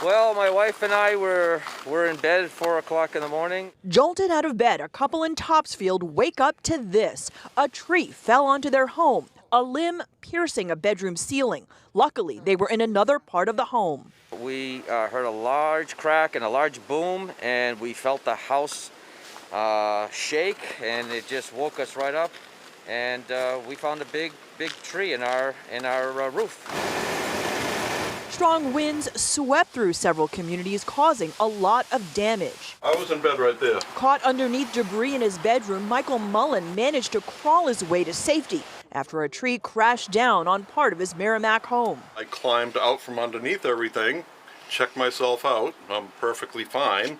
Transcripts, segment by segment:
Well, my wife and I were in bed at 4 o'clock in the morning. Jolted out of bed, a couple in Topsfield wake up to this. A tree fell onto their home, a limb piercing a bedroom ceiling. Luckily, they were in another part of the home. We heard a large crack and a large boom, and we felt the house shake, and it just woke us right up. And we found a big tree in our roof. Strong winds swept through several communities, causing a lot of damage. I was in bed right there. Caught underneath debris in his bedroom, Michael Mullen managed to crawl his way to safety after a tree crashed down on part of his Merrimack home. I climbed out from underneath everything, checked myself out. I'm perfectly fine.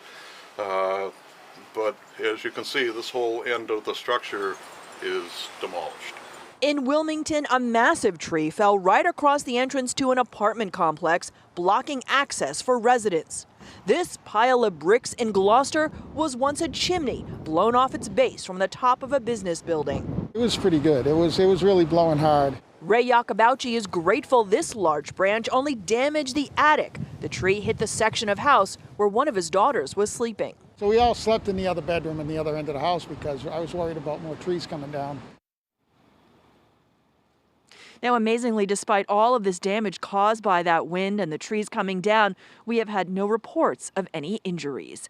But as you can see, this whole end of the structure is demolished. In Wilmington, a massive tree fell right across the entrance to an apartment complex, blocking access for residents. This pile of bricks in Gloucester was once a chimney blown off its base from the top of a business building. It was pretty good. It was really blowing hard. Ray Yakubauchi is grateful this large branch only damaged the attic. The tree hit the section of house where one of his daughters was sleeping. So we all slept in the other bedroom in the other end of the house because I was worried about more trees coming down. Now, amazingly, despite all of this damage caused by that wind and the trees coming down, we have had no reports of any injuries.